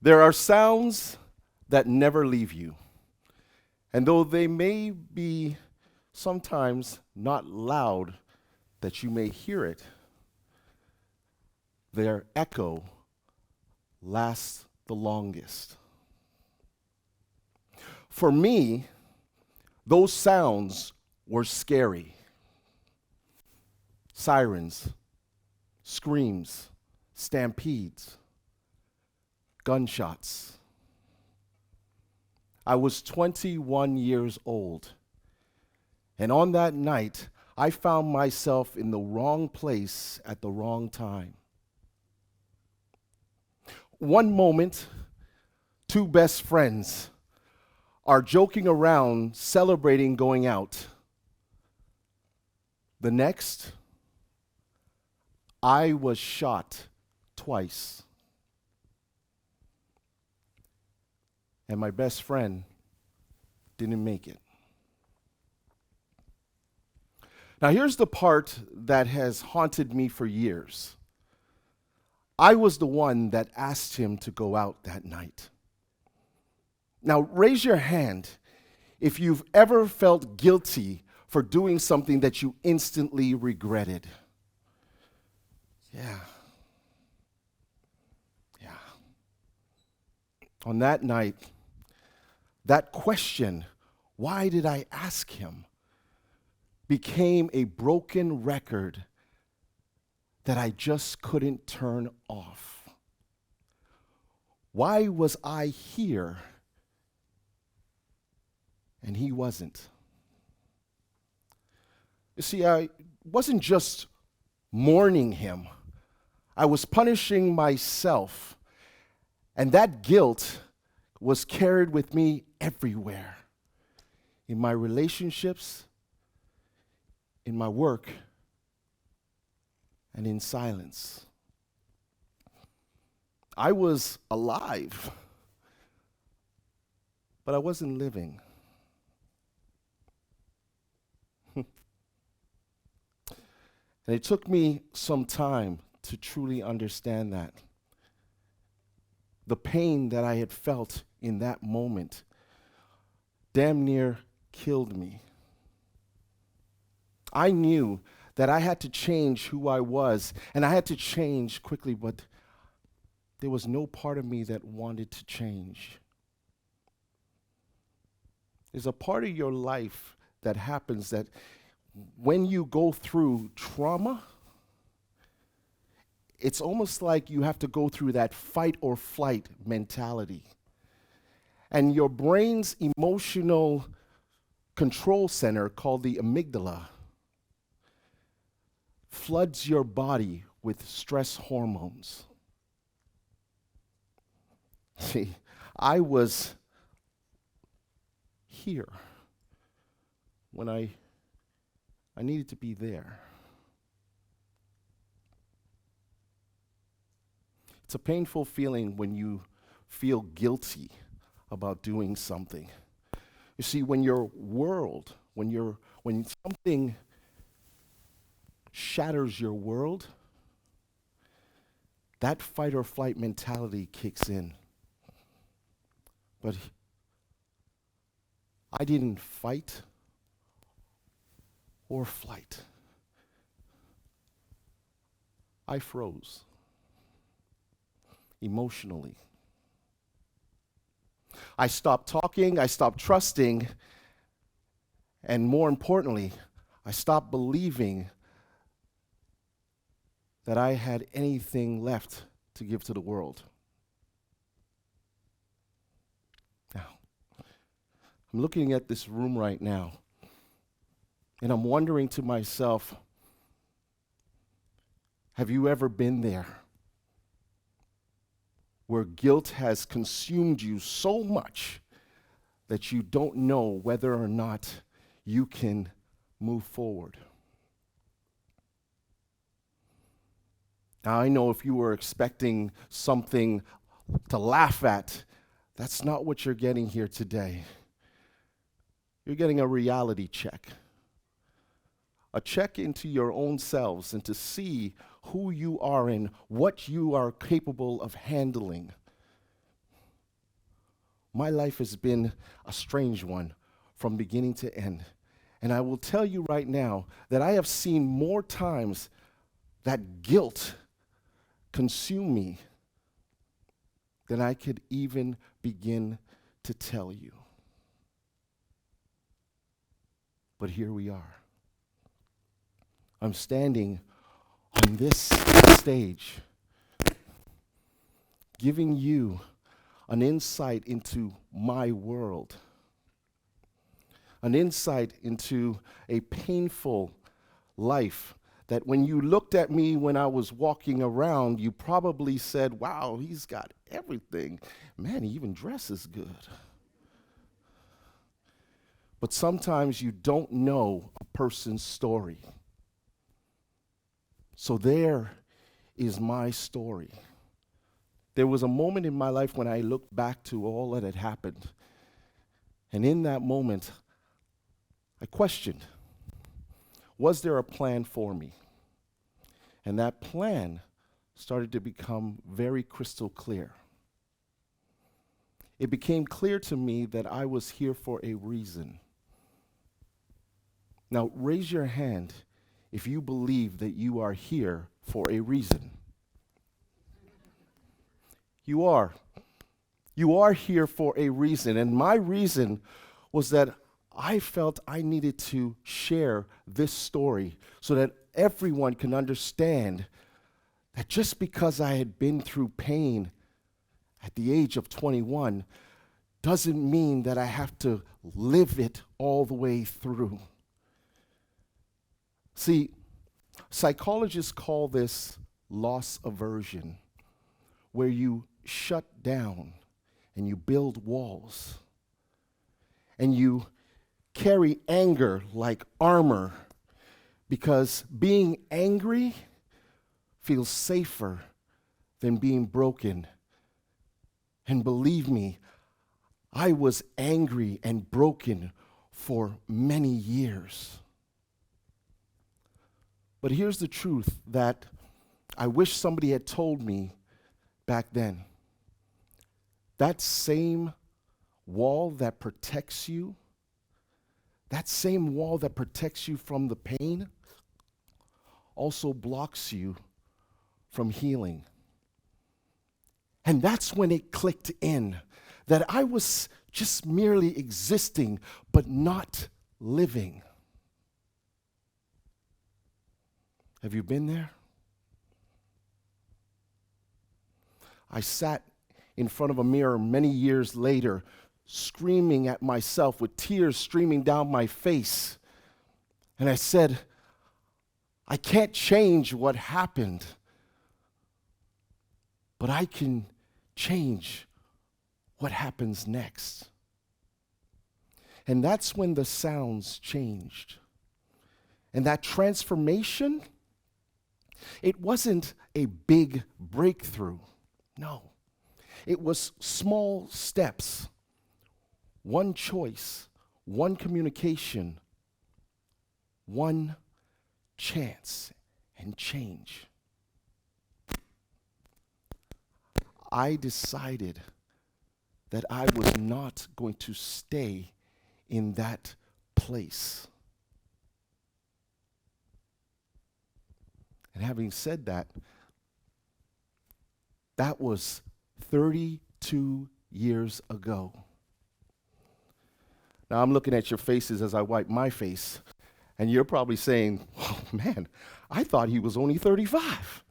There are sounds that never leave you. And though they may be sometimes not loud that you may hear it, their echo lasts the longest. For me, those sounds were scary. Sirens, screams, stampedes, gunshots. I was 21 years old, and on that night, I found myself in the wrong place at the wrong time. One moment, two best friends are joking around, celebrating going out. The next, I was shot twice. And my best friend didn't make it. Now, here's the part that has haunted me for years. I was the one that asked him to go out that night. Now, raise your hand if you've ever felt guilty for doing something that you instantly regretted. Yeah. On that night, that question, why did I ask him, became a broken record that I just couldn't turn off. Why was I here and he wasn't? You see, I wasn't just mourning him. I was punishing myself, and that guilt was carried with me everywhere, in my relationships, in my work, and in silence. I was alive, but I wasn't living. And it took me some time to truly understand that. The pain that I had felt in that moment damn near killed me. I knew that I had to change who I was, and I had to change quickly, but there was no part of me that wanted to change. There's a part of your life that happens that when you go through trauma, it's almost like you have to go through that fight or flight mentality. And your brain's emotional control center, called the amygdala, floods your body with stress hormones. See, I was here when I needed to be there. It's a painful feeling when you feel guilty about doing something. You see, when your world, when something shatters your world, that fight or flight mentality kicks in. But I didn't fight or flight. I froze emotionally. I stopped talking, I stopped trusting, and more importantly, I stopped believing that I had anything left to give to the world. Now, I'm looking at this room right now, and I'm wondering to myself, have you ever been there where guilt has consumed you so much that you don't know whether or not you can move forward? Now, I know if you were expecting something to laugh at, that's not what you're getting here today. You're getting a reality check. A check into your own selves and to see who you are and what you are capable of handling. my life has been a strange one from beginning to end. And I will tell you right now that I have seen more times that guilt consume me than I could even begin to tell you. But here we are. I'm standing on this stage, giving you an insight into my world, an insight into a painful life that when you looked at me when I was walking around, you probably said, wow, he's got everything. Man, he even dresses good. But sometimes you don't know a person's story. So there is my story. There was a moment in my life when I looked back to all that had happened. And in that moment, I questioned, was there a plan for me? And that plan started to become very crystal clear. It became clear to me that I was here for a reason. Now, raise your hand if you believe that you are here for a reason. You are. You are here for a reason. And my reason was that I felt I needed to share this story so that everyone can understand that just because I had been through pain at the age of 21 doesn't mean that I have to live it all the way through. See, psychologists call this loss aversion, where you shut down and you build walls and you carry anger like armor because being angry feels safer than being broken. And believe me, I was angry and broken for many years. But here's the truth that I wish somebody had told me back then. That same wall that protects you, that same wall that protects you from the pain, also blocks you from healing. And that's when it clicked in that I was just merely existing, but not living. Have you been there? I sat in front of a mirror many years later, screaming at myself with tears streaming down my face. And I said, I can't change what happened, but I can change what happens next. And that's when the sounds changed. And that transformation, it wasn't a big breakthrough. No. It was small steps, one choice, one communication, one chance, and change. I decided that I was not going to stay in that place. And having said that, that was 32 years ago. Now I'm looking at your faces as I wipe my face, and you're probably saying, oh man, I thought he was only 35.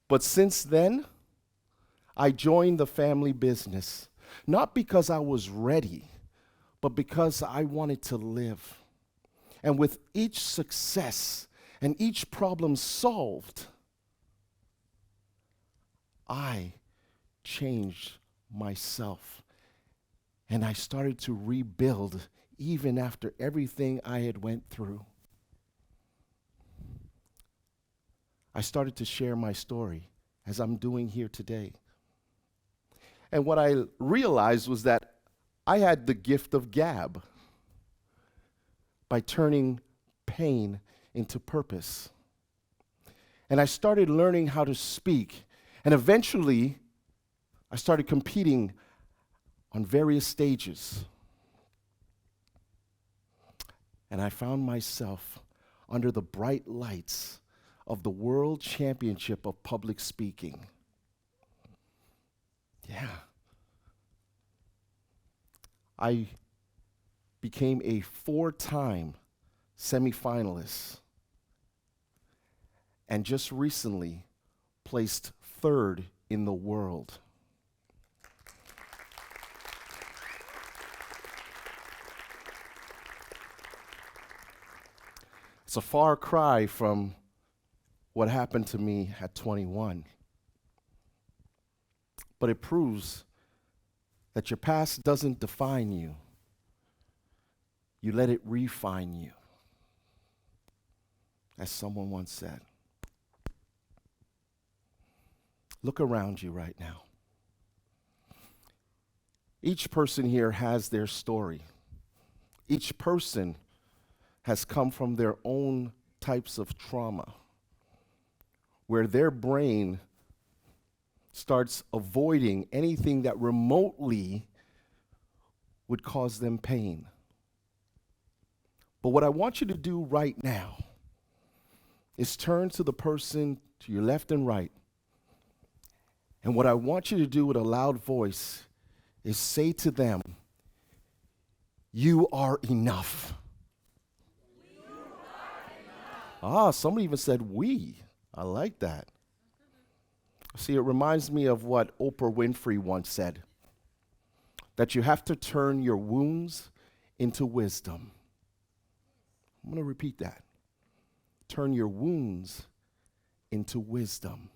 But since then, I joined the family business, not because I was ready, but because I wanted to live. And with each success and each problem solved, I changed myself. And I started to rebuild even after everything I had went through. I started to share my story as I'm doing here today. And what I realized was that I had the gift of gab by turning pain into purpose. And I started learning how to speak. And eventually, I started competing on various stages. And I found myself under the bright lights of the World Championship of Public Speaking. Yeah. I became a 4-time semifinalist and just recently placed 3rd in the world. It's a far cry from what happened to me at 21. But it proves that your past doesn't define you. You let it refine you. As someone once said. Look around you right now. Each person here has their story. Each person has come from their own types of trauma, where their brain starts avoiding anything that remotely would cause them pain. But what I want you to do right now is turn to the person to your left and right. And what I want you to do with a loud voice is say to them, "You are enough." Somebody even said "we." I like that. See, it reminds me of what Oprah Winfrey once said, that you have to turn your wounds into wisdom. I'm going to repeat that. Turn your wounds into wisdom.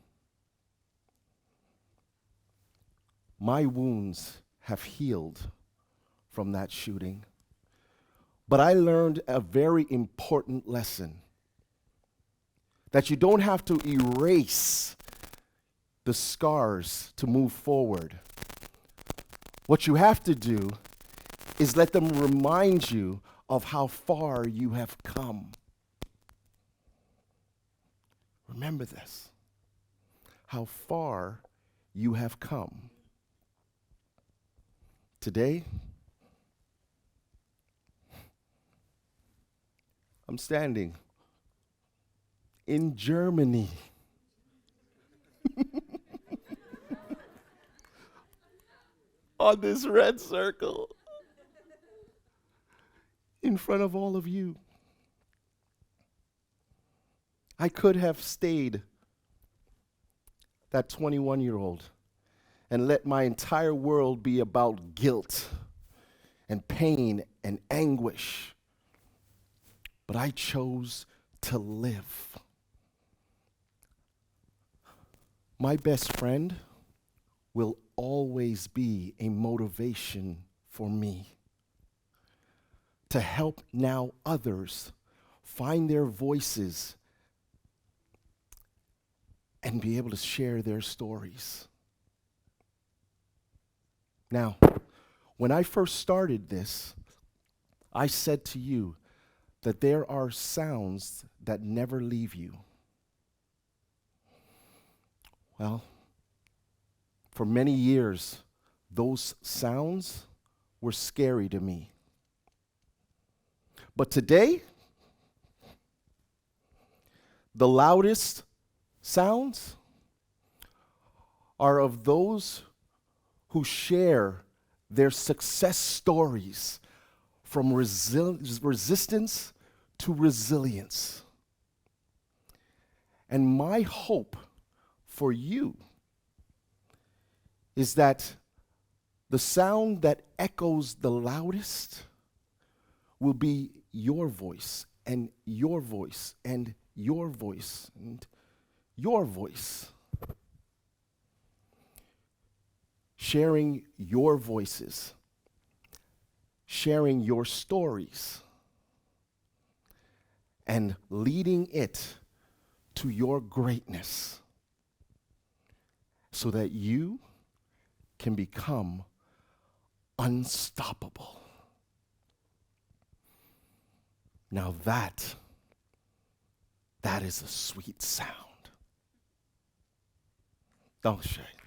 My wounds have healed from that shooting, but I learned a very important lesson, that you don't have to erase the scars to move forward. What you have to do is let them remind you of how far you have come. Remember this, how far you have come. Today, I'm standing in Germany. On this red circle, in front of all of you. I could have stayed that 21-year-old and let my entire world be about guilt and pain and anguish. But I chose to live. My best friend will always be a motivation for me to help now others find their voices and be able to share their stories. Now, when I first started this, I said to you that there are sounds that never leave you. Well, for many years, those sounds were scary to me. But today, the loudest sounds are of those who share their success stories from resistance to resilience. And my hope for you is that the sound that echoes the loudest will be your voice, and your voice, and your voice, and your voice. Sharing your voices, sharing your stories, and leading it to your greatness so that you can become unstoppable. Now that is a sweet sound. Don't shake.